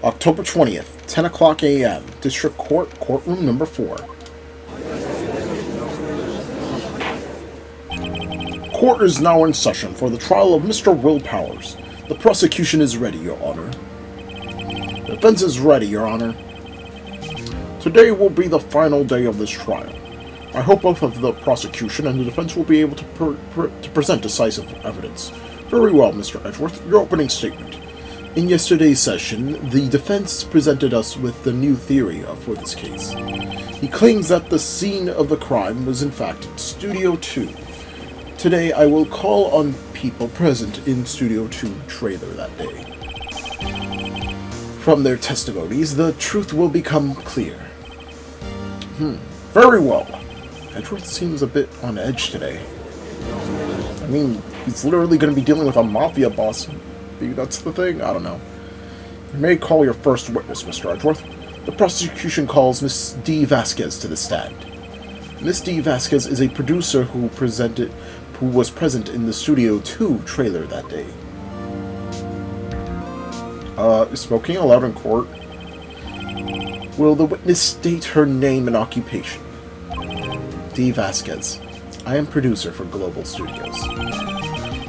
October 20th, 10 o'clock a.m., District Court, Courtroom number 4. Court is now in session for the trial of Mr. Will Powers. The prosecution is ready, Your Honor. The defense is ready, Your Honor. Today will be the final day of this trial. I hope both of the prosecution and the defense will be able to present decisive evidence. Very well, Mr. Edgeworth, your opening statement. In yesterday's session, the defense presented us with the new theory for this case. He claims that the scene of the crime was in fact Studio 2. Today, I will call on people present in Studio 2 trailer that day. From their testimonies, the truth will become clear. Very well. Edgeworth seems a bit on edge today. I mean, he's literally going to be dealing with a mafia boss. Maybe that's the thing? I don't know. You may call your first witness, Mr. Edgeworth. The prosecution calls Miss D. Vasquez to the stand. Miss D. Vasquez is a producer who was present in the Studio 2 trailer that day. Smoking allowed in court? Will the witness state her name and occupation? D. Vasquez. I am producer for Global Studios.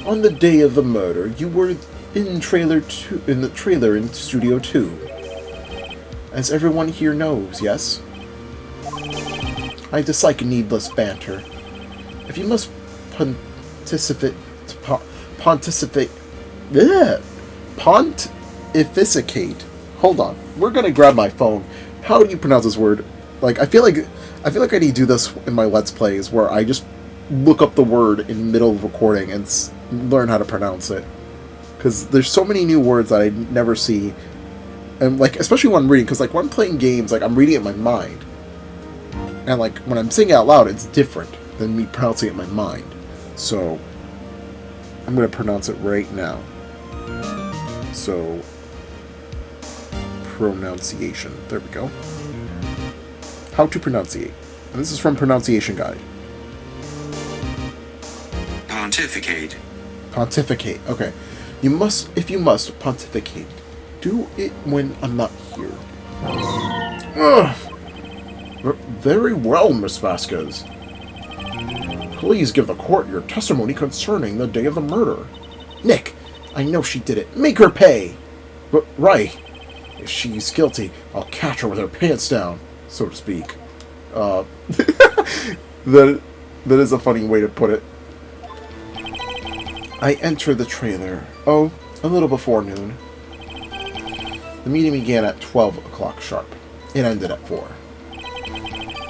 On the day of the murder, you were in the trailer in Studio 2. As everyone here knows, yes? I dislike needless banter. If you must pontificate, hold on, we're gonna grab my phone. How do you pronounce this word? Like, I feel like I need to do this in my Let's Plays, where I just look up the word in the middle of recording and learn how to pronounce it. Because there's so many new words that I never see. And, like, especially when I'm reading, because, like, when I'm playing games, like, I'm reading it in my mind. And, like, when I'm saying it out loud, it's different than me pronouncing it in my mind. So, I'm going to pronounce it right now. So, pronunciation. There we go. How to pronunciate. And this is from Pronunciation Guide. Pontificate. Pontificate. Okay. If you must pontificate, do it when I'm not here. Ugh. Very well, Miss Vasquez. Please give the court your testimony concerning the day of the murder. Nick, I know she did it. Make her pay. But, right. If she's guilty, I'll catch her with her pants down, so to speak. That is a funny way to put it. I enter the trailer. Oh, a little before noon. The meeting began at 12 o'clock sharp. It ended at 4.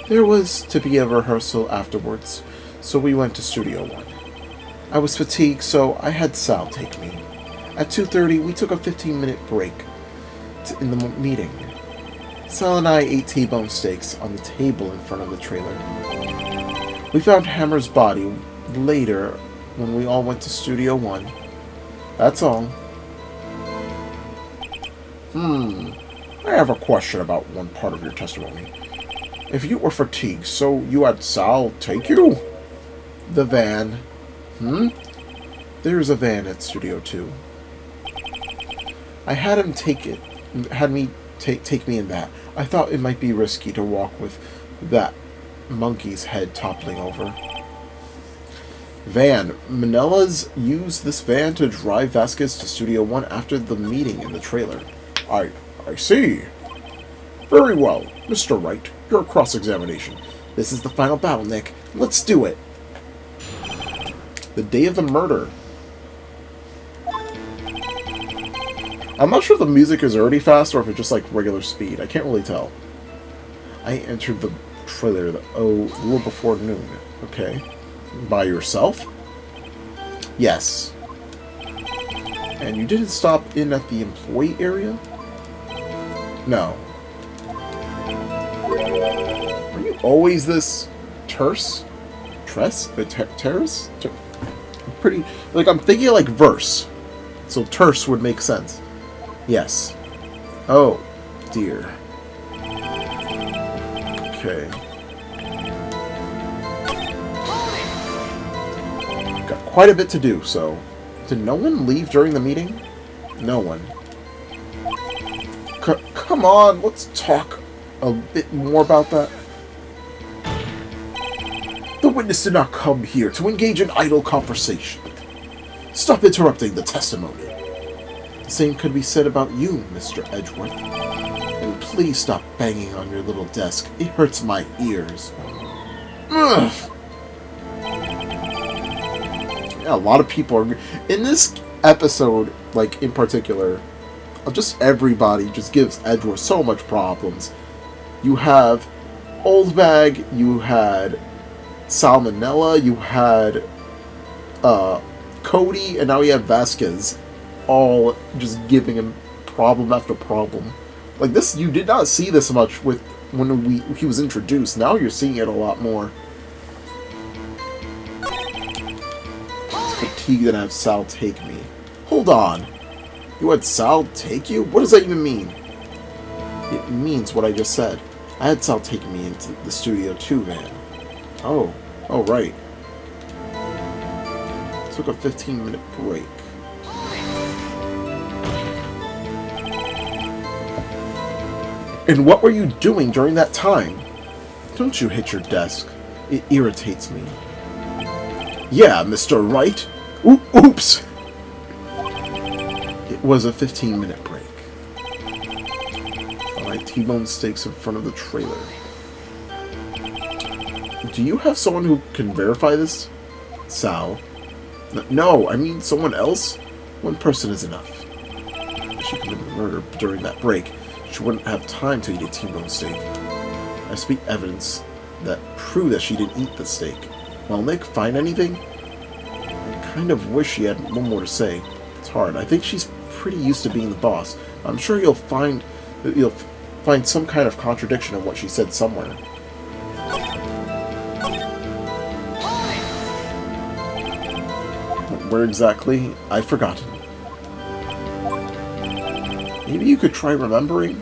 There was to be a rehearsal afterwards, so we went to Studio 1. I was fatigued, so I had Sal take me. At 2:30, we took a 15-minute break in the meeting. Sal and I ate T-bone steaks on the table in front of the trailer. We found Hammer's body later when we all went to Studio 1. That's all. I have a question about one part of your testimony. If you were fatigued, so you had Sal take you? The van. There's a van at Studio 2. I had him take me in that. I thought it might be risky to walk with that monkey's head toppling over. Van. Manella's used this van to drive Vasquez to Studio 1 after the meeting in the trailer. I see. Very well. Mr. Wright, your cross-examination. This is the final battle, Nick. Let's do it. The day of the murder. I'm not sure if the music is already fast or if it's just like regular speed. I can't really tell. I entered the trailer a little before noon. Okay. By yourself? Yes. And you didn't stop in at the employee area? No. Are you always this terse? Terse? Pretty... Like, I'm thinking like verse. So terse would make sense. Yes. Oh, dear. Okay. Got quite a bit to do, so... Did no one leave during the meeting? No one. come on, let's talk a bit more about that. The witness did not come here to engage in idle conversation. Stop interrupting the testimony. The same could be said about you, Mr. Edgeworth. And please stop banging on your little desk. It hurts my ears. Ugh. Yeah, a lot of people are... In this episode, like, in particular, just everybody just gives Edgeworth so much problems. You have Oldbag, you had Salmonella, you had Cody, and now you have Vasquez, all just giving him problem after problem. Like this, you did not see this much with when he was introduced. Now you're seeing it a lot more. It's fatigued and have Sal take me. Hold on, you had Sal take you? What does that even mean? It means what I just said. I had Sal take me into the Studio 2 van. Oh, right. Took a 15-minute break. And what were you doing during that time? Don't you hit your desk. It irritates me. Yeah, Mr. Wright. Oops! It was a 15-minute break. Alright, T-bone steaks in front of the trailer. Do you have someone who can verify this? Sal. No, I mean someone else? One person is enough. If she committed the murder during that break, she wouldn't have time to eat a T-bone steak. I speak evidence that prove that she didn't eat the steak. Well, Nick, find anything? I kind of wish she had one more to say. It's hard. I think she's pretty used to being the boss. I'm sure you'll find some kind of contradiction in what she said somewhere. Where exactly? I've forgotten. Maybe you could try remembering?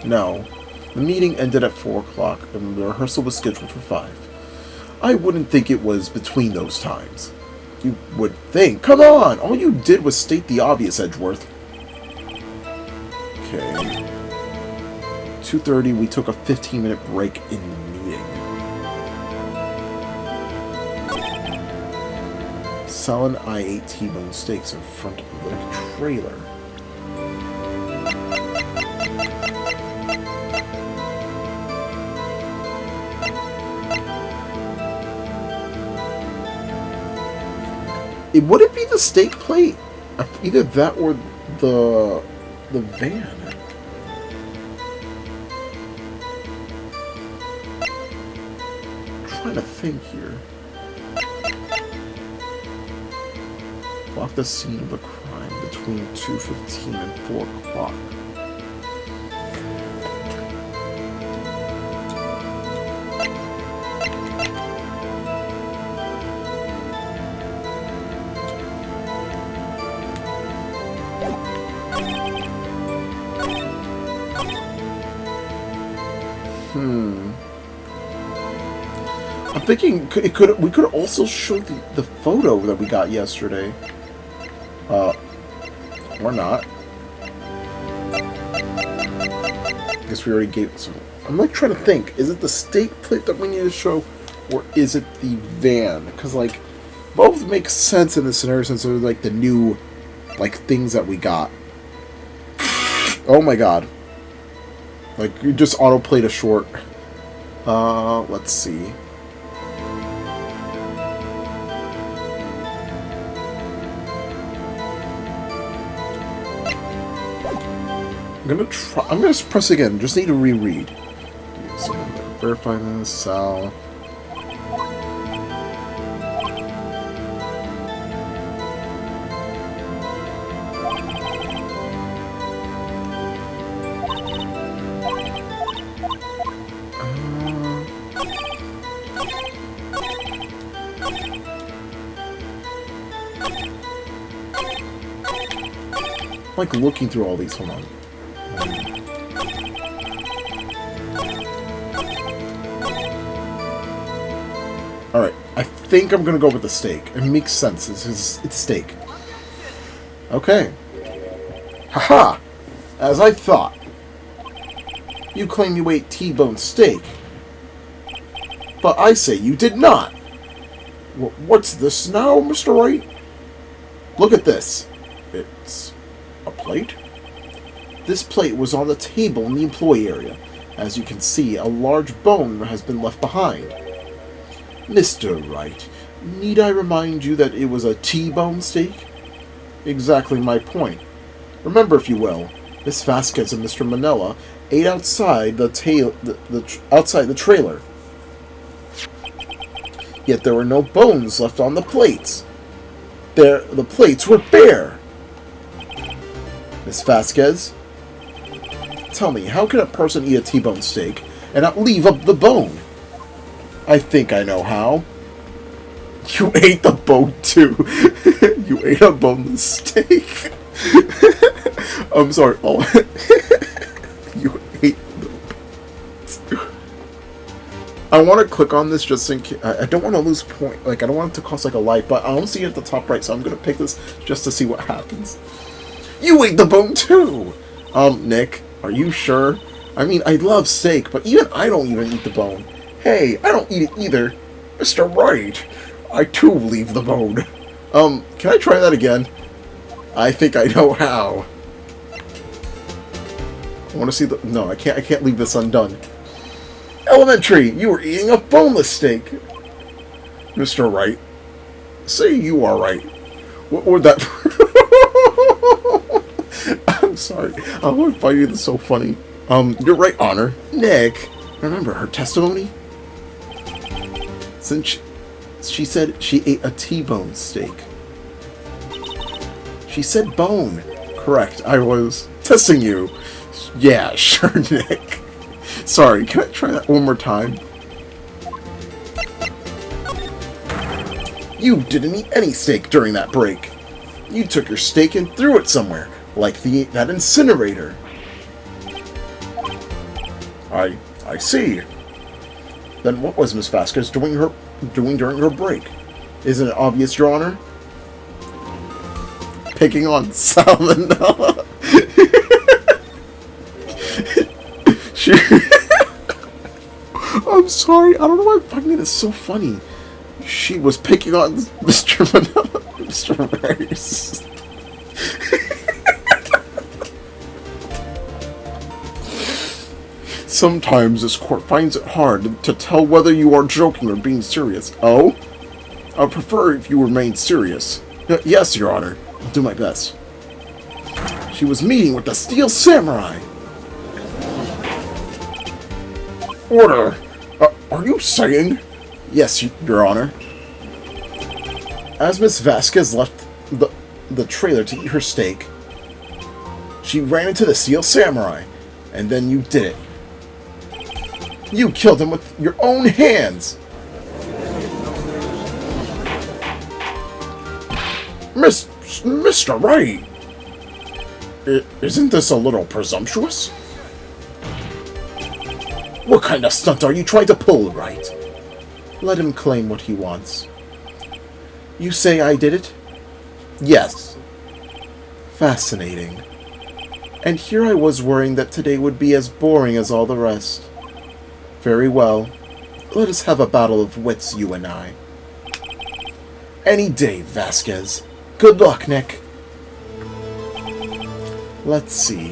No. The meeting ended at 4 o'clock, and the rehearsal was scheduled for 5. I wouldn't think it was between those times. You would think. Come on! All you did was state the obvious, Edgeworth. Okay. 2:30, we took a 15-minute break in the meeting. Sal and I ate T-bone steaks in front of the trailer. Would it be the steak plate? Either that or the van. I'm trying to think here. Block the scene of the crime between 2:15 and 4 o'clock. I'm thinking we could also show the photo that we got yesterday. Or not. I guess we already gave it some. I'm like trying to think. Is it the steak plate that we need to show, or is it the van? Because like both make sense in this scenario since they're like the new like things that we got. Oh my god. Like you just auto-played a short. Let's see. I'm gonna press again. Just need to reread. So verify this. Sal. Like looking through all these. Hold on. Alright, I think I'm gonna go with the steak. It makes sense. It's steak. Okay. Haha! As I thought. You claim you ate T-bone steak. But I say you did not. What's this now, Mr. Wright? Look at this. It's a plate? This plate was on the table in the employee area. As you can see, a large bone has been left behind. Mr. Wright, need I remind you that it was a T-bone steak? Exactly my point. Remember, if you will, Miss Vasquez and Mr. Manella ate outside the trailer. Yet there were no bones left on the plates. The plates were bare. Miss Vasquez, tell me, how can a person eat a T-bone steak and not leave up the bone? I think I know how. You ate the bone too. You ate a boneless steak. I'm sorry. Oh. You ate the bones. I want to click on this just in case. I don't want to lose point. Like, I don't want it to cost like a like, but I don't see it at the top right, so I'm going to pick this just to see what happens. You ate the bone too! Nick, are you sure? I mean, I love steak, but even I don't even eat the bone. Hey, I don't eat it either. Mr. Wright, I too leave the bone. Can I try that again? I think I know how. I want to see the... No, I can't leave this undone. Elementary, you were eating a boneless steak. Mr. Wright, say you are right. What would that... I'm sorry. I want to find you. This is so funny. You're right, Honor. Nick, remember her testimony? Since she said she ate a T-bone steak. She said bone. Correct. I was testing you. Yeah, sure, Nick. Sorry, can I try that one more time? You didn't eat any steak during that break. You took your steak and threw it somewhere, like that incinerator. I see. Then what was Miss Vasquez doing during her break? Isn't it obvious, Your Honor? Picking on salmonella. I'm sorry. I don't know why I'm finding this so funny. She was picking on Mr. Manila. Mr. Rice. Sometimes this court finds it hard to tell whether you are joking or being serious. Oh? I would prefer if you remain serious. Yes, Your Honor. I'll do my best. She was meeting with the Steel Samurai. Order! Are you saying? Yes, Your Honor. As Miss Vasquez left the trailer to eat her steak, she ran into the Steel Samurai, and then you did it. You killed him with your own hands! Mr. Wright! Isn't this a little presumptuous? What kind of stunt are you trying to pull, Wright? Let him claim what he wants. You say I did it? Yes. Fascinating. And here I was worrying that today would be as boring as all the rest. Very well. Let us have a battle of wits, you and I. Any day, Vasquez. Good luck, Nick. Let's see.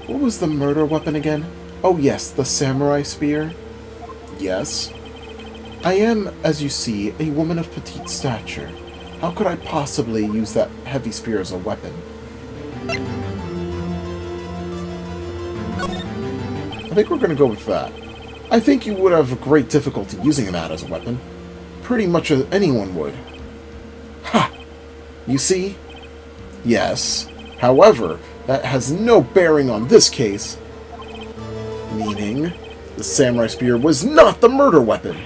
What was the murder weapon again? Oh yes, the samurai spear. Yes. I am, as you see, a woman of petite stature. How could I possibly use that heavy spear as a weapon? I think we're going to go with that. I think you would have great difficulty using that as a weapon. Pretty much anyone would. Ha! You see? Yes. However, that has no bearing on this case. Meaning, the samurai spear was not the murder weapon.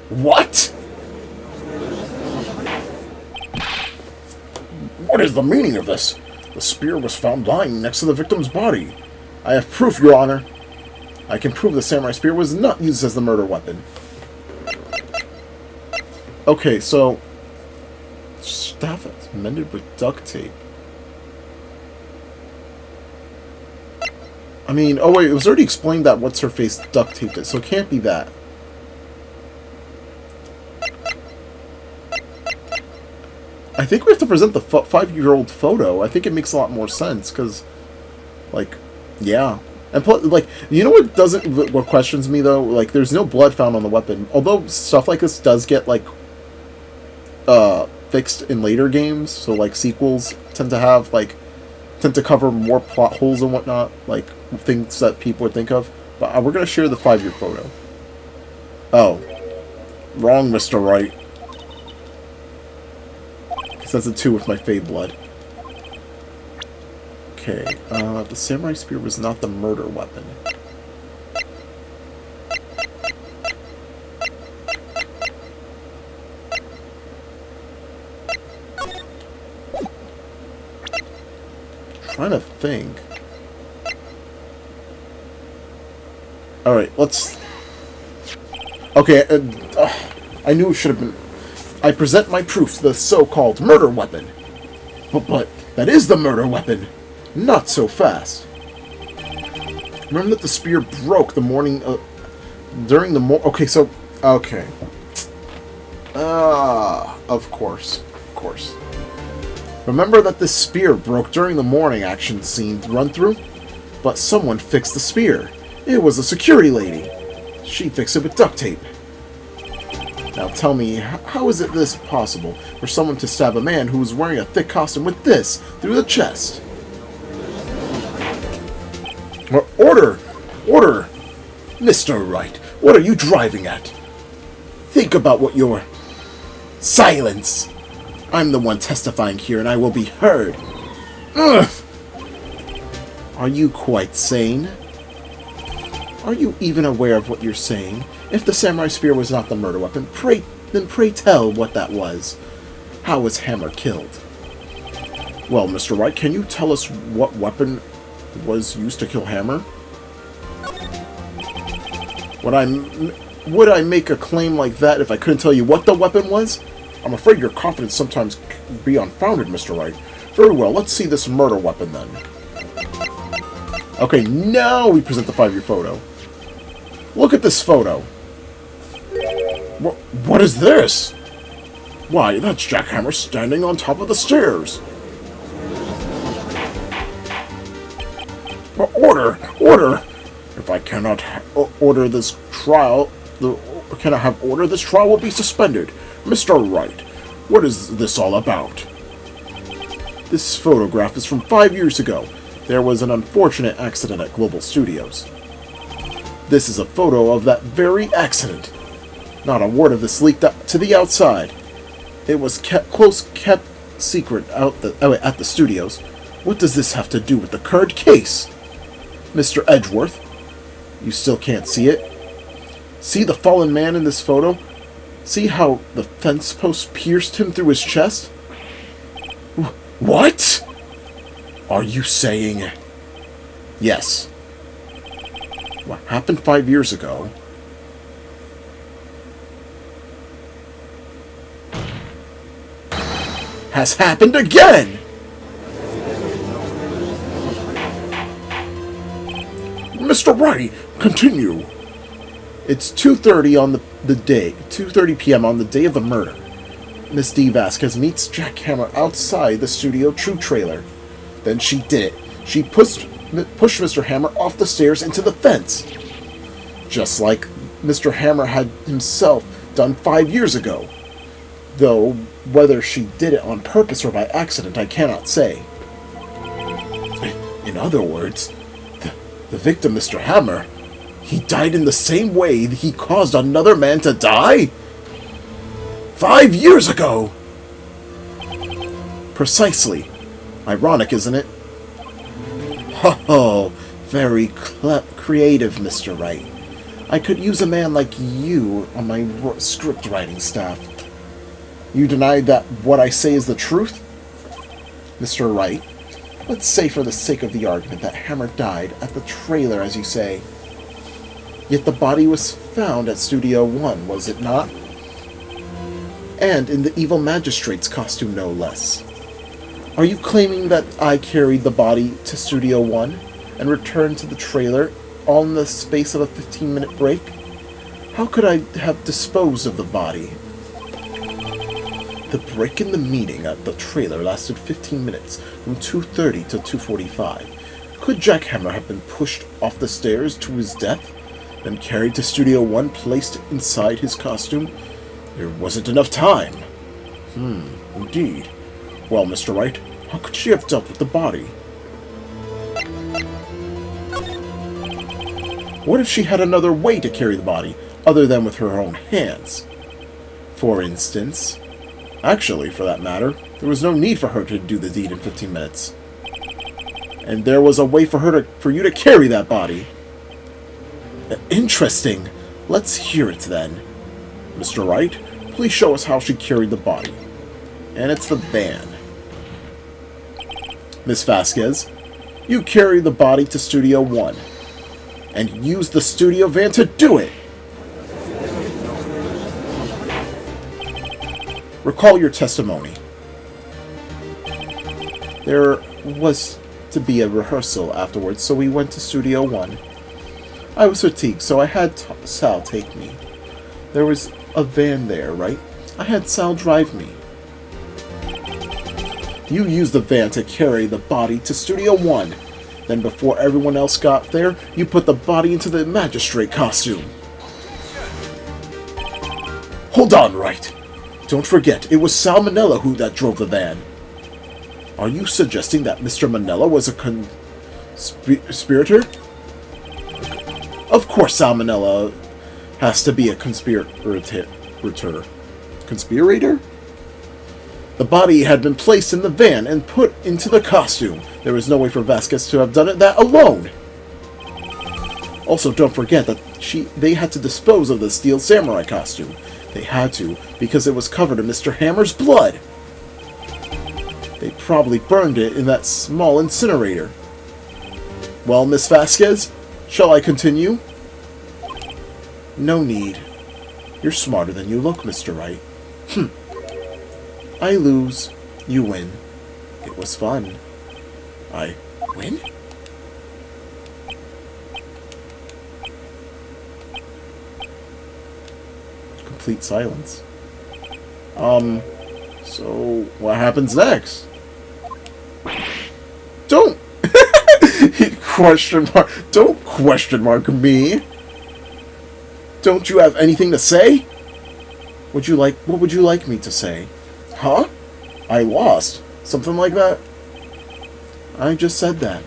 What? What is the meaning of this? The spear was found lying next to the victim's body. I have proof, Your Honor. I can prove the samurai spear was not used as the murder weapon. Okay, so... Staff that's mended with duct tape. I mean, oh wait, it was already explained that what's-her-face duct taped it, so it can't be that. I think we have to present the 5-year-old photo. I think it makes a lot more sense, because, like, yeah. And, like, you know what questions me, though? Like, there's no blood found on the weapon. Although stuff like this does get, like, fixed in later games, so, like, sequels tend to cover more plot holes and whatnot, like, things that people would think of. But we're going to share the 5-year photo. Oh. Wrong, Mr. Wright. That's a 2 with my Fade blood. Okay, the samurai spear was not the murder weapon. Trying to think. Alright, let's... Okay, I knew it should have been... I present my proof, the so-called murder weapon. But that is the murder weapon. Not so fast. Remember that the spear broke the morning... during the okay, so... Okay. Of course. Of course. Remember that this spear broke during the morning action scene run-through? But someone fixed the spear. It was a security lady. She fixed it with duct tape. Now tell me, how is it this possible for someone to stab a man who was wearing a thick costume with this through the chest? Order! Order! Mr. Wright, what are you driving at? Think about what you're... Silence! I'm the one testifying here and I will be heard. Ugh! Are you quite sane? Are you even aware of what you're saying? If the samurai spear was not the murder weapon, pray tell what that was. How was Hammer killed? Well, Mr. Wright, can you tell us what weapon was used to kill Hammer? Would I make a claim like that if I couldn't tell you what the weapon was? I'm afraid your confidence sometimes can be unfounded, Mr. Wright. Very well, let's see this murder weapon then. Okay, now we present the 5-year photo. Look at this photo. What is this? Why, that's Jack Hammer standing on top of the stairs. Order! Order! If I cannot order this trial, this trial will be suspended. Mr. Wright, what is this all about? This photograph is from 5 years ago. There was an unfortunate accident at Global Studios. This is a photo of that very accident. Not a word of this leaked up to the outside. It was kept secret at the studios. What does this have to do with the current case? Mr. Edgeworth, you still can't see it? See the fallen man in this photo? See how the fence post pierced him through his chest? What? Are you saying... Yes. What happened 5 years ago... has happened again! Mr. Wright, continue. It's 2:30 on the day, 2:30 p.m. on the day of the murder. Miss D. Vasquez meets Jack Hammer outside the studio True trailer. Then she did it. She pushed Mr. Hammer off the stairs into the fence. Just like Mr. Hammer had himself done 5 years ago. Though, whether she did it on purpose or by accident, I cannot say. In other words, the victim, Mr. Hammer, he died in the same way he caused another man to die? 5 years ago! Precisely. Ironic, isn't it? Ho-ho! Very creative, Mr. Wright. I could use a man like you on my script writing staff. You deny that what I say is the truth? Mr. Wright, let's say for the sake of the argument that Hammer died at the trailer, as you say. Yet the body was found at Studio 1, was it not? And in the evil magistrate's costume, no less. Are you claiming that I carried the body to Studio 1? and returned to the trailer, all in the space of a 15-minute break? How could I have disposed of the body? The break in the meeting at the trailer lasted 15 minutes, from 2:30 to 2:45. Could Jack Hammer have been pushed off the stairs to his death, then carried to Studio 1, placed inside his costume? There wasn't enough time. Indeed. Well, Mr. Wright, how could she have dealt with the body? What if she had another way to carry the body, other than with her own hands? For instance... Actually, for that matter, there was no need for her to do the deed in 15 minutes. And there was a way for you to carry that body. Interesting. Let's hear it then. Mr. Wright, please show us how she carried the body. And it's the van. Miss Vasquez, you carry the body to Studio 1. And use the studio van to do it. Recall your testimony. There was to be a rehearsal afterwards, so we went to Studio 1. I was fatigued, so I had Sal take me. There was a van there, right? I had Sal drive me. You used the van to carry the body to Studio 1. Then before everyone else got there, you put the body into the magistrate costume. Hold on, Wright. Don't forget, it was Sal Manella who drove the van. Are you suggesting that Mr. Manella was a conspirator? Of course Sal Manella has to be a conspirator. Conspirator? The body had been placed in the van and put into the costume. There was no way for Vasquez to have done it that alone. Also, don't forget that they had to dispose of the Steel Samurai costume. They had to, because it was covered in Mr. Hammer's blood. They probably burned it in that small incinerator. Well, Miss Vasquez, shall I continue? No need. You're smarter than you look, Mr. Wright. I lose, you win. It was fun. I win? Complete silence. So what happens next? Don't question mark. Don't question mark me. Don't you have anything to say? What would you like me to say? Huh? I lost. Something like that? I just said that.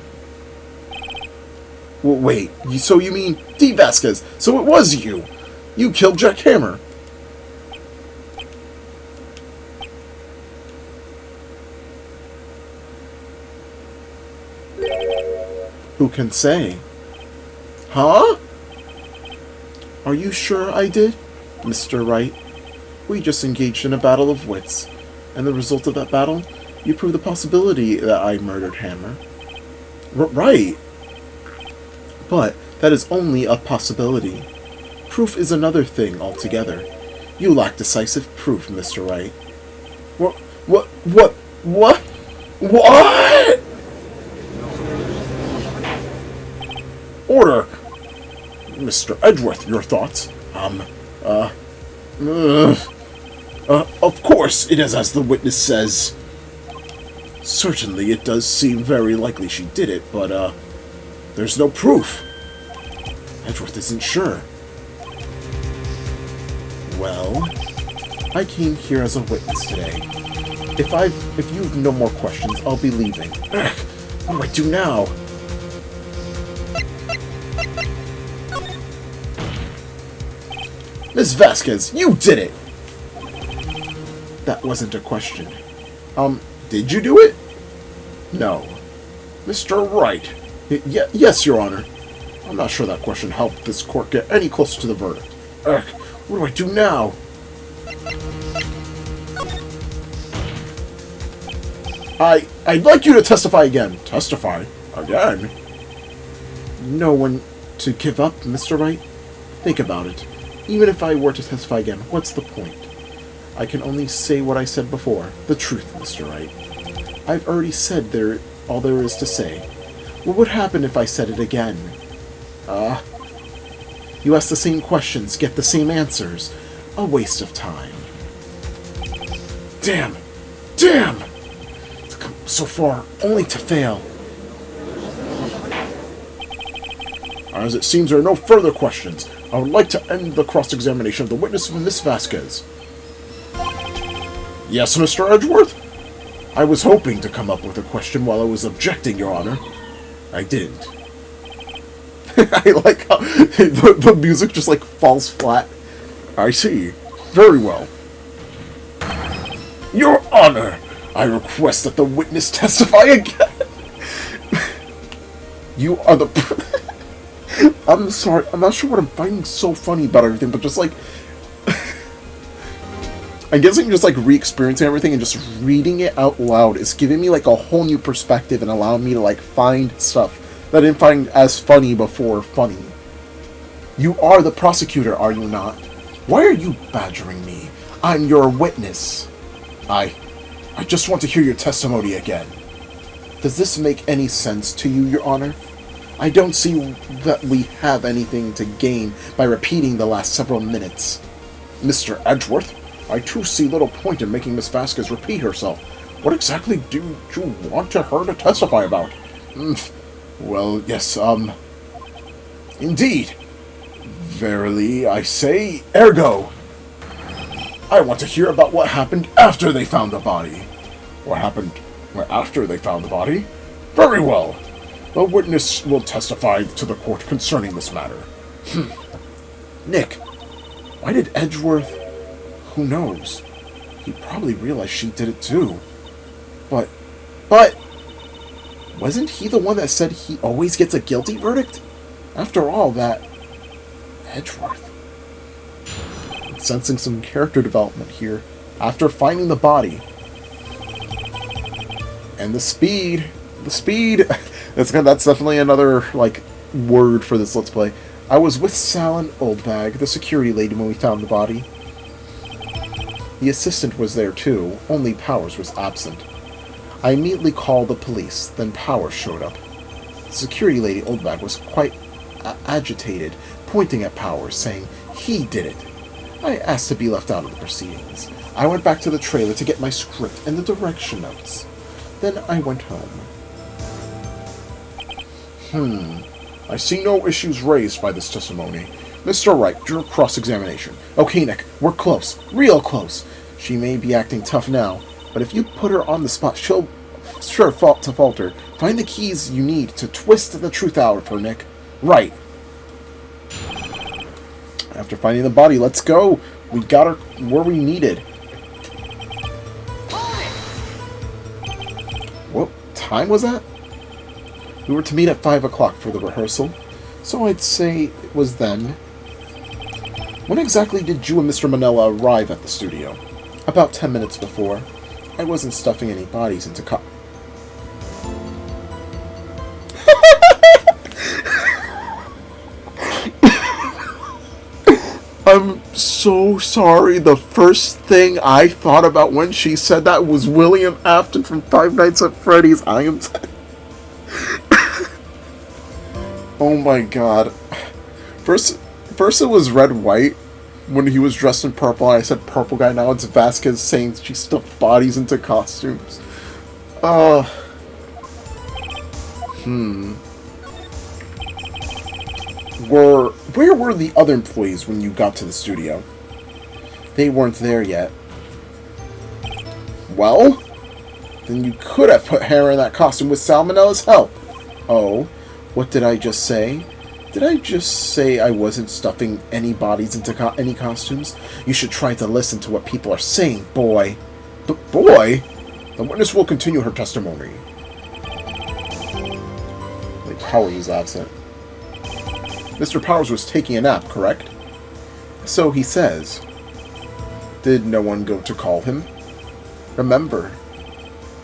Well, wait, so you mean D. Vasquez? So it was you! You killed Jack Hammer! Who can say? Huh? Are you sure I did, Mr. Wright? We just engaged in a battle of wits, and the result of that battle, you proved the possibility that I murdered Hammer. Right. But that is only a possibility. Proof is another thing altogether. You lack decisive proof, Mr. Wright. What? Order! Mr. Edgeworth, your thoughts? Of course it is as the witness says. Certainly it does seem very likely she did it, but, there's no proof. Edgeworth isn't sure. Well, I came here as a witness today. If you have no more questions, I'll be leaving. Ugh, what do I do now? Miss Vasquez, you did it! That wasn't a question. Did you do it? No. Mr. Wright. Yes, Your Honor. I'm not sure that question helped this court get any closer to the verdict. Ugh, what do I do now? I'd like you to testify again. Testify? Again? No one to give up, Mr. Wright? Think about it. Even if I were to testify again, what's the point? I can only say what I said before. The truth, Mr. Wright. I've already said all there is to say. What would happen if I said it again? You ask the same questions, get the same answers. A waste of time. Damn! Damn! To come so far, only to fail. As it seems there are no further questions, I would like to end the cross-examination of the witness, Miss Vasquez. Yes, Mr. Edgeworth? I was hoping to come up with a question while I was objecting, Your Honor. I didn't. I like how the music just, like, falls flat. I see. Very well. Your Honor, I request that the witness testify again. You are the... I'm sorry, I'm not sure what I'm finding so funny about everything, but just, like... I guess I'm just, like, re-experiencing everything and just reading it out loud is giving me, like, a whole new perspective and allowing me to, like, find stuff that I didn't find as funny before funny. You are the prosecutor, are you not? Why are you badgering me? I'm your witness. I just want to hear your testimony again. Does this make any sense to you, Your Honor? I don't see that we have anything to gain by repeating the last several minutes. Mr. Edgeworth, I too see little point in making Miss Vasquez repeat herself. What exactly do you want her to testify about? Well, yes, indeed. Verily, I say, ergo. I want to hear about what happened after they found the body. What happened after they found the body? Very well. The witness will testify to the court concerning this matter. Nick, why did Edgeworth... Who knows? He probably realized she did it too. But... Wasn't he the one that said he always gets a guilty verdict? After all, that... Edgeworth. I'm sensing some character development here. After finding the body. And the speed... That's definitely another, like, word for this Let's Play. I was with Sal and Oldbag, the security lady, when we found the body. The assistant was there too, only Powers was absent. I immediately called the police, then Powers showed up. The security lady, Oldbag, was quite agitated, pointing at Powers, saying he did it. I asked to be left out of the proceedings. I went back to the trailer to get my script and the direction notes. Then I went home. I see no issues raised by this testimony. Mr. Wright, your cross-examination. Okay, Nick, we're close. Real close. She may be acting tough now, but if you put her on the spot, she'll sure falter. Find the keys you need to twist the truth out of her, Nick. Right. After finding the body, let's go. We got her where we needed. What time was that? We were to meet at 5 o'clock for the rehearsal, so I'd say it was then. When exactly did you and Mr. Manella arrive at the studio? About 10 minutes before. I wasn't stuffing any bodies into I'm so sorry. The first thing I thought about when she said that was William Afton from Five Nights at Freddy's. I am... Oh my god. First it was Red White when he was dressed in purple. I said purple guy. Now it's Vasquez saying she stuffed bodies into costumes. Where were the other employees when you got to the studio? They weren't there yet. Well, then you could have put Hera in that costume with Salmonella's help. Oh. What did I just say? Did I just say I wasn't stuffing any bodies into any costumes? You should try to listen to what people are saying, boy. But boy? The witness will continue her testimony. Wait, Powers was absent. Mr. Powers was taking a nap, correct? So he says. Did no one go to call him? Remember.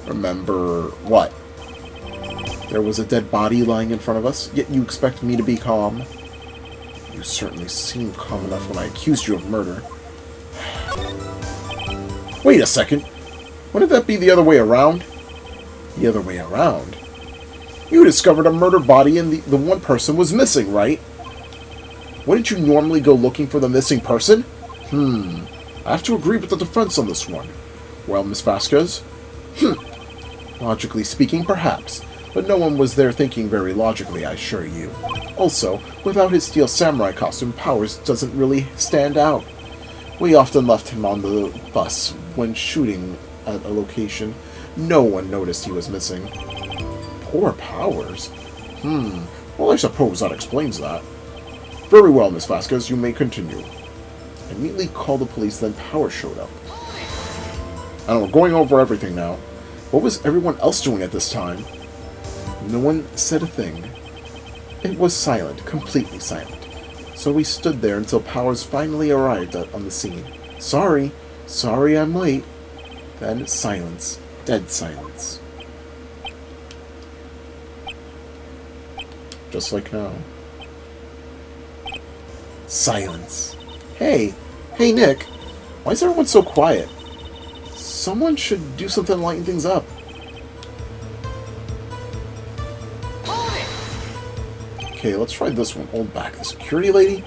Remember what? There was a dead body lying in front of us, yet you expect me to be calm. You certainly seemed calm enough when I accused you of murder. Wait a second. Wouldn't that be the other way around? The other way around? You discovered a murder body and the one person was missing, right? Wouldn't you normally go looking for the missing person? I have to agree with the defense on this one. Well, Miss Vasquez? Logically speaking, perhaps. But no one was there thinking very logically, I assure you. Also, without his steel samurai costume, Powers doesn't really stand out. We often left him on the bus when shooting at a location. No one noticed he was missing. Poor Powers. Well, I suppose that explains that. Very well, Miss Vasquez, you may continue. I immediately called the police, then Powers showed up. I don't know, going over everything now. What was everyone else doing at this time? No one said a thing. It was silent, completely silent. So we stood there until Powers finally arrived on the scene. Sorry I'm late. Then silence, dead silence. Just like now. Silence. Hey Nick, why is everyone so quiet? Someone should do something to lighten things up. Okay, let's try this one. Hold back. The security lady?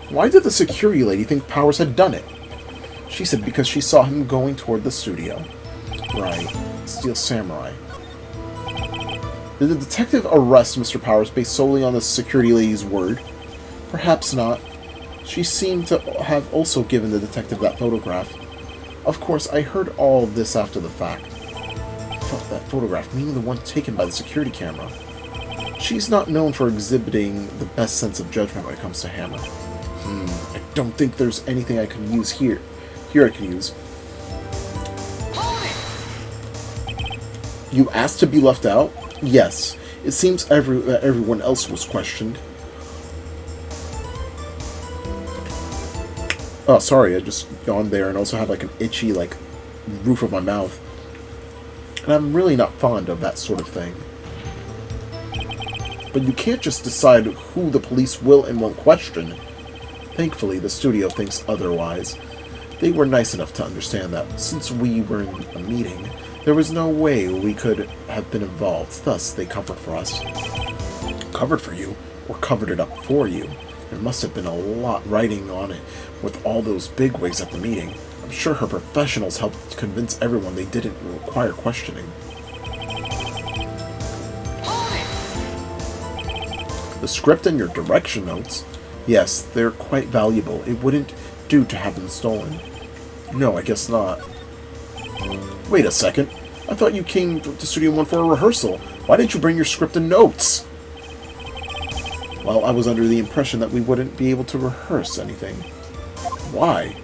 Why did the security lady think Powers had done it? She said because she saw him going toward the studio. Right. Steel Samurai. Did the detective arrest Mr. Powers based solely on the security lady's word? Perhaps not. She seemed to have also given the detective that photograph. Of course, I heard all of this after the fact. That photograph, meaning the one taken by the security camera. She's not known for exhibiting the best sense of judgment when it comes to Hammer. I don't think there's anything I can use here. Here I can use. You asked to be left out? Yes. It seems that everyone else was questioned. Oh, sorry, I just yawned there and also had like an itchy, roof of my mouth. And I'm really not fond of that sort of thing. But you can't just decide who the police will and won't question. Thankfully, the studio thinks otherwise. They were nice enough to understand that since we were in a meeting, there was no way we could have been involved. Thus, they covered for us. Covered for you? Or covered it up for you? There must have been a lot writing on it with all those bigwigs at the meeting. I'm sure her professionals helped convince everyone they didn't require questioning. The script and your direction notes? Yes, they're quite valuable. It wouldn't do to have them stolen. No, I guess not. Wait a second. I thought you came to Studio 1 for a rehearsal. Why didn't you bring your script and notes? Well, I was under the impression that we wouldn't be able to rehearse anything. Why?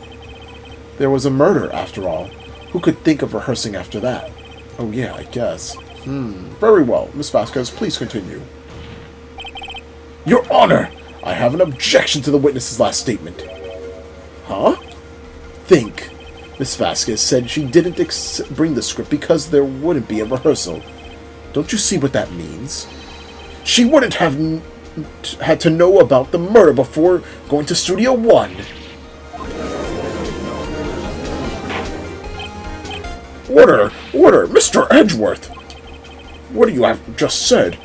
There was a murder, after all. Who could think of rehearsing after that? Oh yeah, I guess. Very well. Miss Vasquez, please continue. Your Honor! I have an objection to the witness's last statement. Huh? Think. Miss Vasquez said she didn't bring the script because there wouldn't be a rehearsal. Don't you see what that means? She wouldn't have had to know about the murder before going to Studio 1. Order! Order! Mr. Edgeworth! What you have just said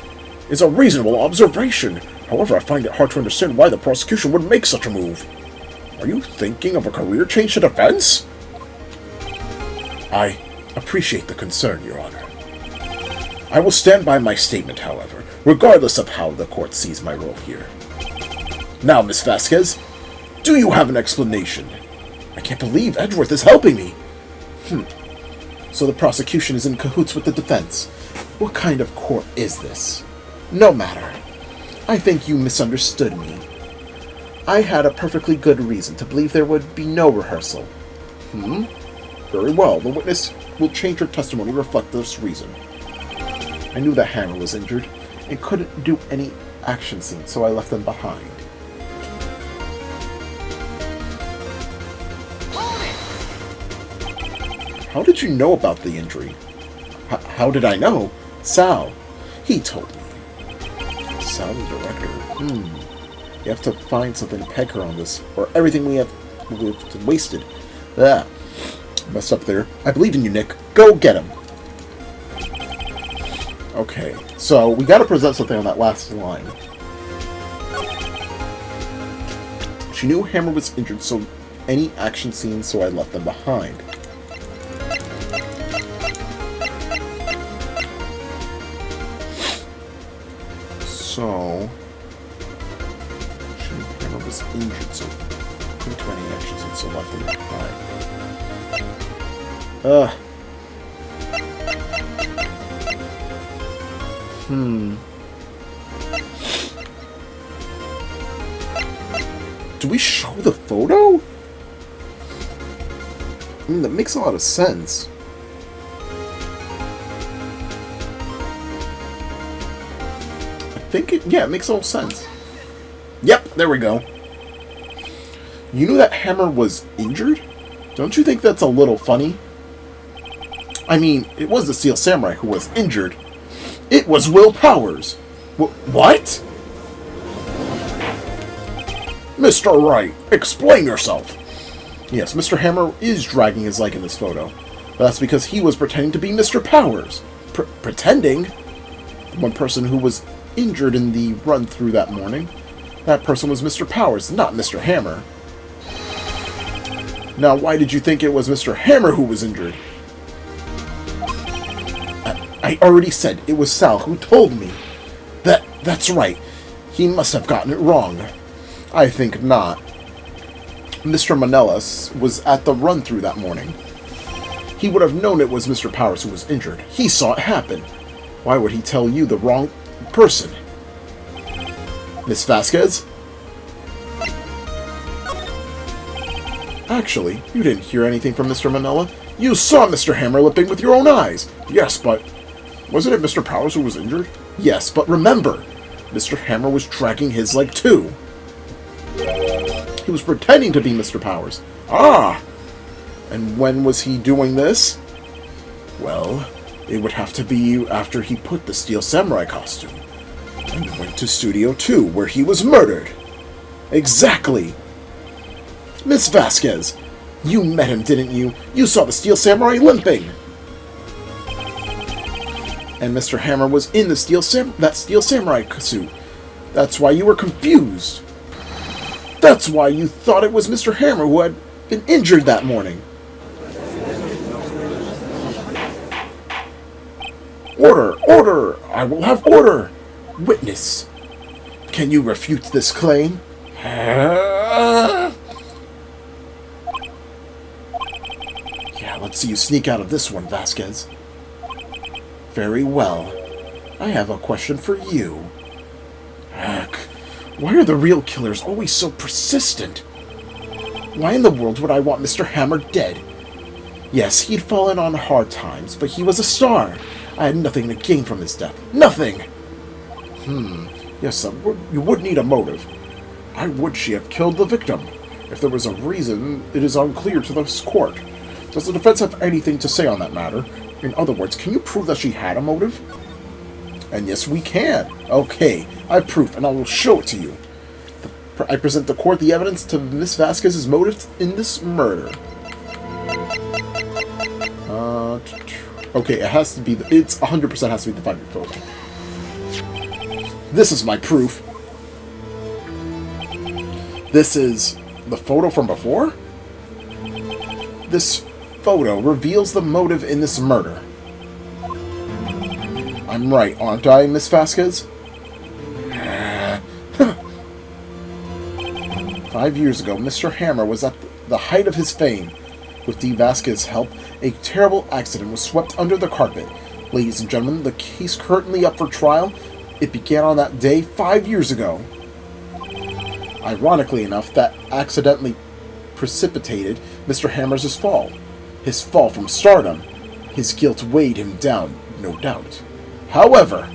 is a reasonable observation. However, I find it hard to understand why the prosecution would make such a move. Are you thinking of a career change to defense? I appreciate the concern, Your Honor. I will stand by my statement, however, regardless of how the court sees my role here. Now, Miss Vasquez, do you have an explanation? I can't believe Edgeworth is helping me. So the prosecution is in cahoots with the defense. What kind of court is this? No matter. I think you misunderstood me. I had a perfectly good reason to believe there would be no rehearsal. Very well. The witness will change her testimony to reflect this reason. I knew that Hammer was injured and couldn't do any action scene, so I left them behind. How did you know about the injury? How did I know? Sal. He told me. Sal, the director. You have to find something to peg her on this, or everything we've wasted. Messed up there. I believe in you, Nick. Go get him. Okay. So, we gotta present something on that last line. She knew Hammer was injured, so any action scenes, so I left them behind. So, she knew Hammer was injured, so couldn't do any action scenes, so left them behind. Do we show the photo? I mean, that makes a lot of sense. It makes all sense. Yep, there we go. You knew that Hammer was injured? Don't you think that's a little funny? I mean, it was the Steel Samurai who was injured. It was Will Powers. What? Mr. Wright, explain yourself. Yes, Mr. Hammer is dragging his leg in this photo. But that's because he was pretending to be Mr. Powers. Pretending? The one person who was injured in the run-through that morning. That person was Mr. Powers, not Mr. Hammer. Now, why did you think it was Mr. Hammer who was injured? I already said it was Sal who told me. That's right. He must have gotten it wrong. I think not. Mr. Manellas was at the run-through that morning. He would have known it was Mr. Powers who was injured. He saw it happen. Why would he tell you the wrong person? Miss Vasquez? Actually, you didn't hear anything from Mr. Manella. You saw Mr. Hammer limping with your own eyes. Yes, but wasn't it Mr. Powers who was injured? Yes, but remember, Mr. Hammer was dragging his leg too. He was pretending to be Mr. Powers. Ah! And when was he doing this? Well, it would have to be after he put the Steel Samurai costume and went to Studio 2, where he was murdered. Exactly! Miss Vasquez, you met him, didn't you? You saw the Steel Samurai limping! And Mr. Hammer was in the that Steel Samurai suit. That's why you were confused. That's why you thought it was Mr. Hammer who had been injured that morning. Order! Order! I will have order! Witness. Can you refute this claim? Yeah, let's see you sneak out of this one, Vasquez. Very well. I have a question for you. Heck, why are the real killers always so persistent? Why in the world would I want Mr. Hammer dead? Yes, he'd fallen on hard times, but he was a star. I had nothing to gain from his death. Nothing! Yes, you would need a motive. Why would she have killed the victim? If there was a reason, it is unclear to this court. Does the defense have anything to say on that matter? In other words, can you prove that she had a motive? And yes, we can. Okay, I have proof, and I will show it to you. I present the court the evidence to Miss Vasquez's motive in this murder. Okay, it has to be. It's 100% has to be the 5-year photo. This is my proof. This is the photo from before? This photo reveals the motive in this murder. I'm right, aren't I, Miss Vasquez? 5 years ago, Mr. Hammer was at the height of his fame. With D. Vasquez's help, a terrible accident was swept under the carpet. Ladies and gentlemen, the case currently up for trial, it began on that day 5 years ago. Ironically enough, that accidentally precipitated Mr. Hammer's fall. His fall from stardom. His guilt weighed him down, no doubt. However,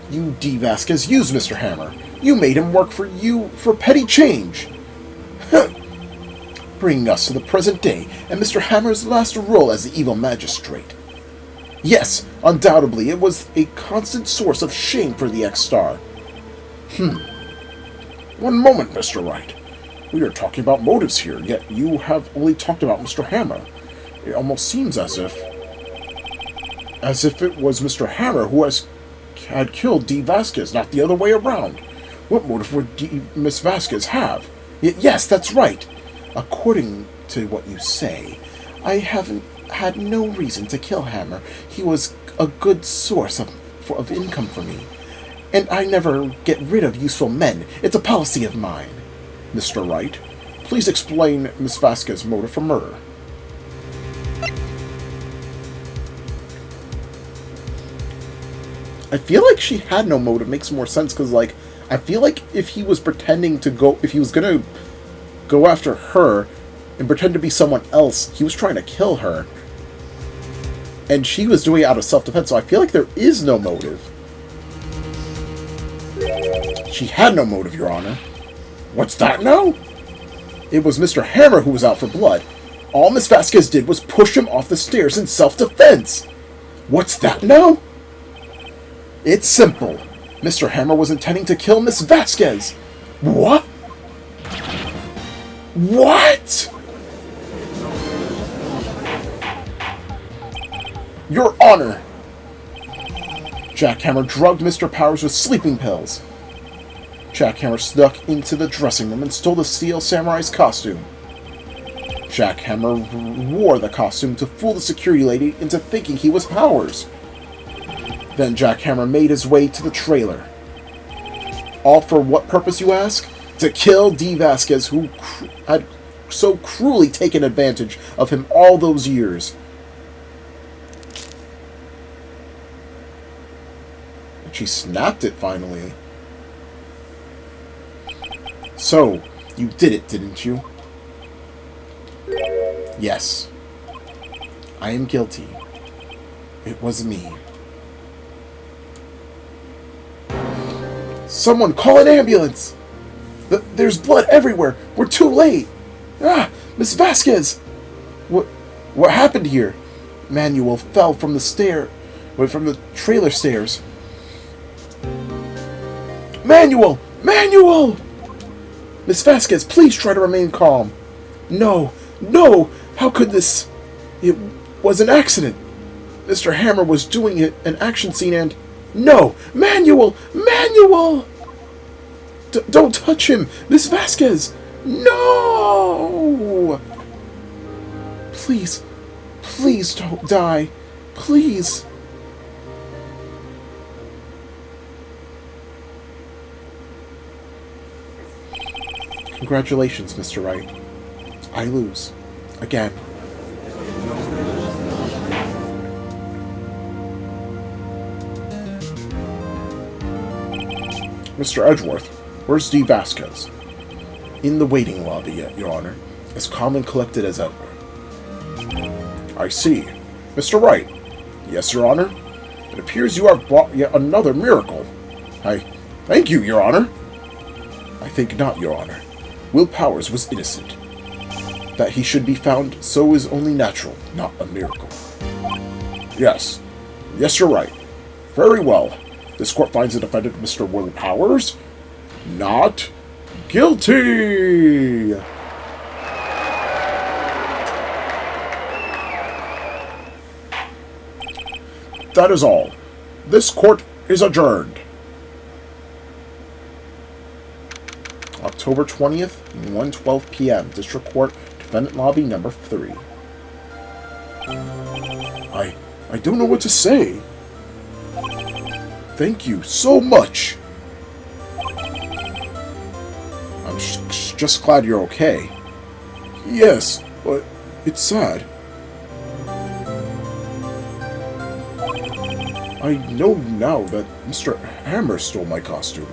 you, D. Vasquez, used Mr. Hammer. You made him work for you for petty change. Bringing us to the present day, and Mr. Hammer's last role as the evil magistrate. Yes, undoubtedly, it was a constant source of shame for the ex-star. One moment, Mr. Wright. We are talking about motives here, yet you have only talked about Mr. Hammer. It almost seems as if it was Mr. Hammer who has had killed D. Vasquez, not the other way around. What motive would Miss Vasquez have? Yes, that's right. According to what you say, I haven't had no reason to kill Hammer. He was a good source of income for me. And I never get rid of useful men. It's a policy of mine. Mr. Wright, please explain Miss Vasquez's motive for murder. I feel like she had no motive. Makes more sense because, like, I feel like if he was pretending to go, if he was gonna go after her and pretend to be someone else, he was trying to kill her. And she was doing it out of self-defense, so I feel like there is no motive. She had no motive, Your Honor. What's that now? It was Mr. Hammer who was out for blood. All Miss Vasquez did was push him off the stairs in self-defense. What's that now? It's simple. Mr. Hammer was intending to kill Miss Vasquez. What? What? Your Honor! Jackhammer drugged Mr. Powers with sleeping pills. Jackhammer snuck into the dressing room and stole the Steel Samurai's costume. Jackhammer wore the costume to fool the security lady into thinking he was Powers. Then Jackhammer made his way to the trailer. All for what purpose, you ask? To kill D. Vasquez, who had so cruelly taken advantage of him all those years. And she snapped it finally. So, you did it, didn't you? Yes. I am guilty. It was me. Someone call an ambulance! There's blood everywhere! We're too late! Ah! Miss Vasquez! What happened here? Manuel fell from the trailer stairs. Manuel! Manuel! Miss Vasquez, please try to remain calm. No! No! How could this... It was an accident. Mr. Hammer was doing an action scene and... No! Manuel! Manuel! Don't touch him! Miss Vasquez! No! Please. Please don't die. Please. Congratulations, Mr. Wright. I lose. Again. Mr. Edgeworth, where's D. Vasquez? In the waiting lobby, Your Honor. As calm and collected as ever. I see. Mr. Wright. Yes, Your Honor. It appears you have brought yet another miracle. Thank you, Your Honor. I think not, Your Honor. Will Powers was innocent. That he should be found so is only natural, not a miracle. Yes. Yes, you're right. Very well. This court finds the defendant, Mr. Will Powers, not guilty! That is all. This court is adjourned. October 20th, 1:12 p.m. District Court, Defendant Lobby number 3. I don't know what to say. Thank you so much. I'm just glad you're okay. Yes, but it's sad. I know now that Mr. Hammer stole my costume.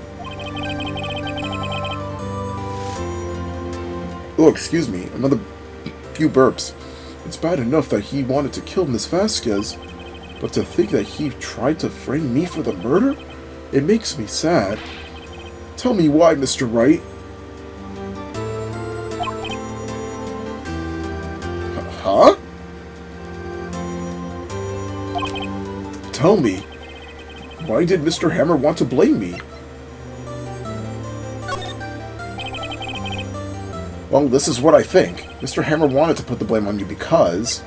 Oh, excuse me, another few burps. It's bad enough that he wanted to kill Miss Vasquez, but to think that he tried to frame me for the murder? It makes me sad. Tell me why, Mr. Wright. Huh? Tell me, why did Mr. Hammer want to blame me? Well, this is what I think. Mr. Hammer wanted to put the blame on you because...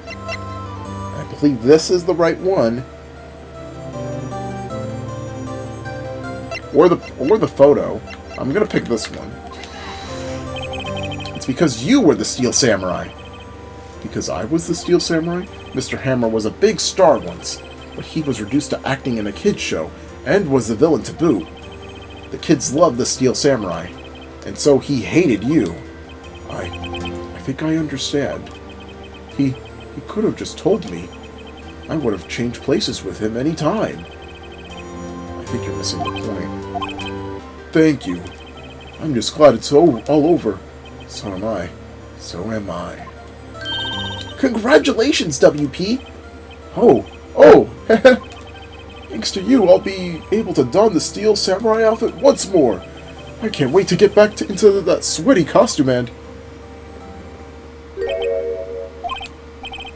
I believe this is the right one. or the photo. I'm gonna pick this one. It's because you were the Steel Samurai. Because I was the Steel Samurai? Mr. Hammer was a big star once, but he was reduced to acting in a kids show, and was the villain to boot. The kids loved the Steel Samurai, and so he hated you. I think I understand. He could have just told me. I would have changed places with him any time. I think you're missing the point. Thank you. I'm just glad it's all over. So am I. So am I. Congratulations, WP! Oh! Thanks to you, I'll be able to don the Steel Samurai outfit once more. I can't wait to get back into that sweaty costume and...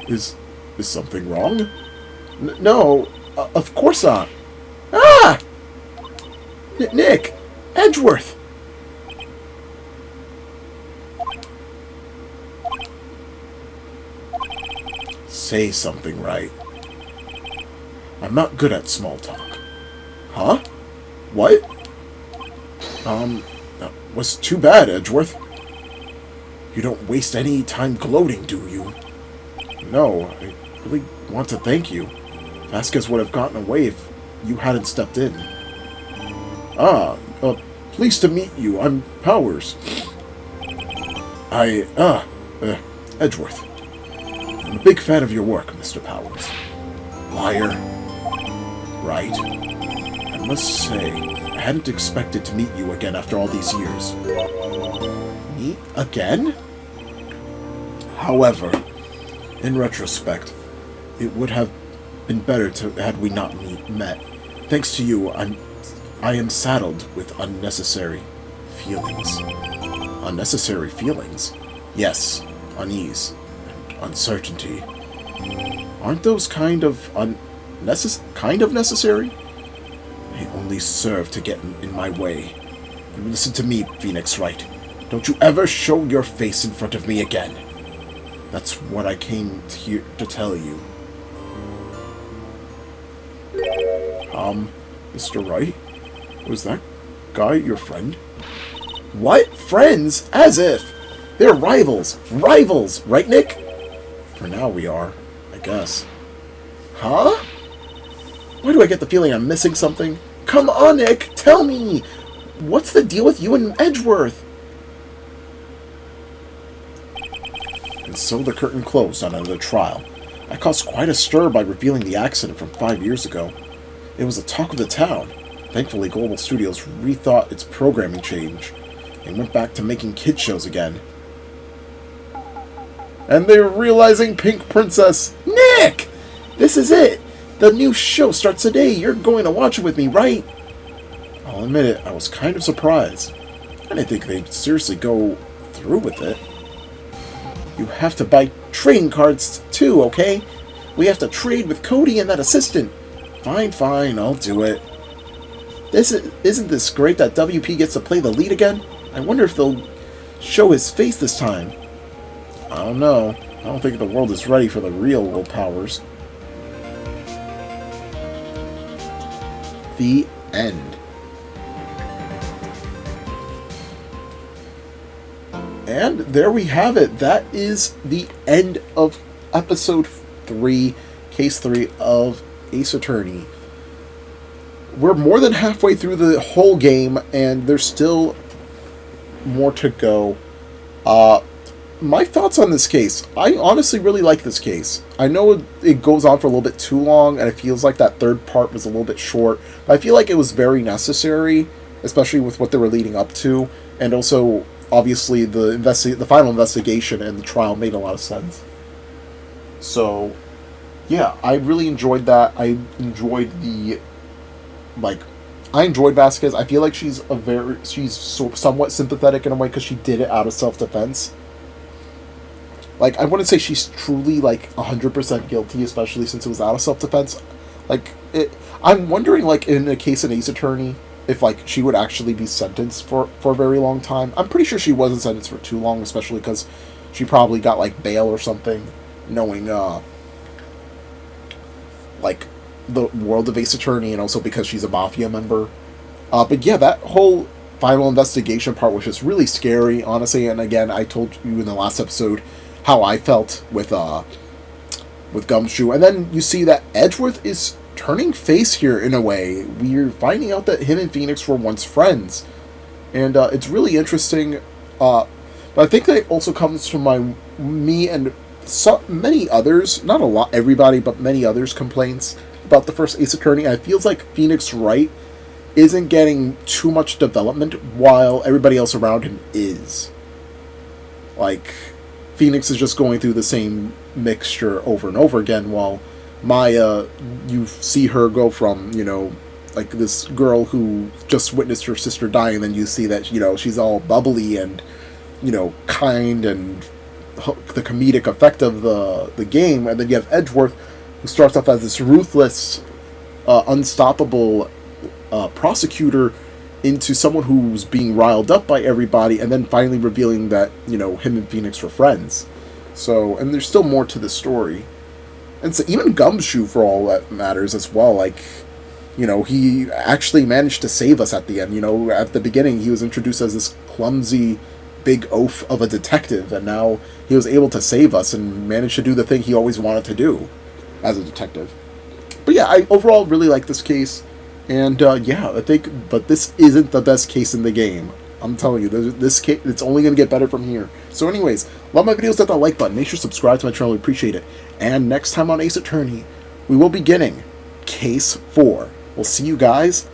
Is something wrong? No, of course not. Ah! Nick! Edgeworth! Say something, Wright. I'm not good at small talk. Huh? What? Was too bad, Edgeworth. You don't waste any time gloating, do you? No, I really want to thank you. Vasquez would have gotten away if you hadn't stepped in. Pleased to meet you. I'm Powers. Edgeworth. I'm a big fan of your work, Mr. Powers. Liar. Right. I must say, I hadn't expected to meet you again after all these years. Meet again? However, in retrospect, it would have been better had we not met. Thanks to you, I am saddled with unnecessary feelings. Unnecessary feelings? Yes, unease and uncertainty. Aren't those kind of necessary? They only serve to get in my way. And listen to me, Phoenix Wright. Don't you ever show your face in front of me again. That's what I came here to tell you. Mr. Wright? Was that guy your friend? What? Friends? As if! They're rivals! Rivals! Right, Nick? For now we are, I guess. Huh? Why do I get the feeling I'm missing something? Come on, Nick! Tell me! What's the deal with you and Edgeworth? And so the curtain closed on another trial. I caused quite a stir by revealing the accident from 5 years ago. It was the talk of the town. Thankfully, Global Studios rethought its programming change and went back to making kid shows again. And they're realizing Pink Princess. Nick! This is it! The new show starts today. You're going to watch it with me, right? I'll admit it, I was kind of surprised. I didn't think they'd seriously go through with it. You have to buy trading cards too, okay? We have to trade with Cody and that assistant. Fine, I'll do it. Isn't this great that WP gets to play the lead again? I wonder if they'll show his face this time. I don't know. I don't think the world is ready for the real Will Powers. The end. And there we have it. That is the end of episode 3, case 3 of Ace Attorney. We're more than halfway through the whole game, and there's still more to go. My thoughts on this case. I honestly really like this case. I know it goes on for a little bit too long, and it feels like that third part was a little bit short, but I feel like it was very necessary, especially with what they were leading up to, and also, obviously, the final investigation and the trial made a lot of sense. So, yeah, I really enjoyed that. I enjoyed I enjoyed Vasquez. I feel like she's somewhat sympathetic in a way because she did it out of self-defense. Like, I wouldn't say she's truly, 100% guilty, especially since it was out of self-defense. I'm wondering, in a case of Ace Attorney, if, she would actually be sentenced for a very long time. I'm pretty sure she wasn't sentenced for too long, especially because she probably got, bail or something, knowing, the world of Ace Attorney, and also because she's a Mafia member. But yeah, that whole final investigation part was just really scary, honestly. And again, I told you in the last episode how I felt with Gumshoe, and then you see that Edgeworth is turning face here in a way. We're finding out that him and Phoenix were once friends, and it's really interesting. But I think that also comes from me and many others, not a lot, everybody, but many others' complaints about the first Ace Attorney. It feels like Phoenix Wright isn't getting too much development while everybody else around him is. Like, Phoenix is just going through the same mixture over and over again, while Maya, you see her go from, like this girl who just witnessed her sister die, and then you see that, she's all bubbly and, kind, and the comedic effect of the game. And then you have Edgeworth, who starts off as this ruthless, unstoppable prosecutor, into someone who's being riled up by everybody, and then finally revealing that, him and Phoenix were friends. So, and there's still more to the story. And so even Gumshoe, for all that matters as well, like, he actually managed to save us at the end. At the beginning, he was introduced as this clumsy, big oaf of a detective, and now he was able to save us and managed to do the thing he always wanted to do as a detective. But yeah, I overall really like this case. And yeah, I think, but this isn't the best case in the game. I'm telling you, this case, it's only going to get better from here. So anyways, love my videos, hit that like button, make sure to subscribe to my channel, we appreciate it. And next time on Ace Attorney, we will be beginning Case 4. We'll see you guys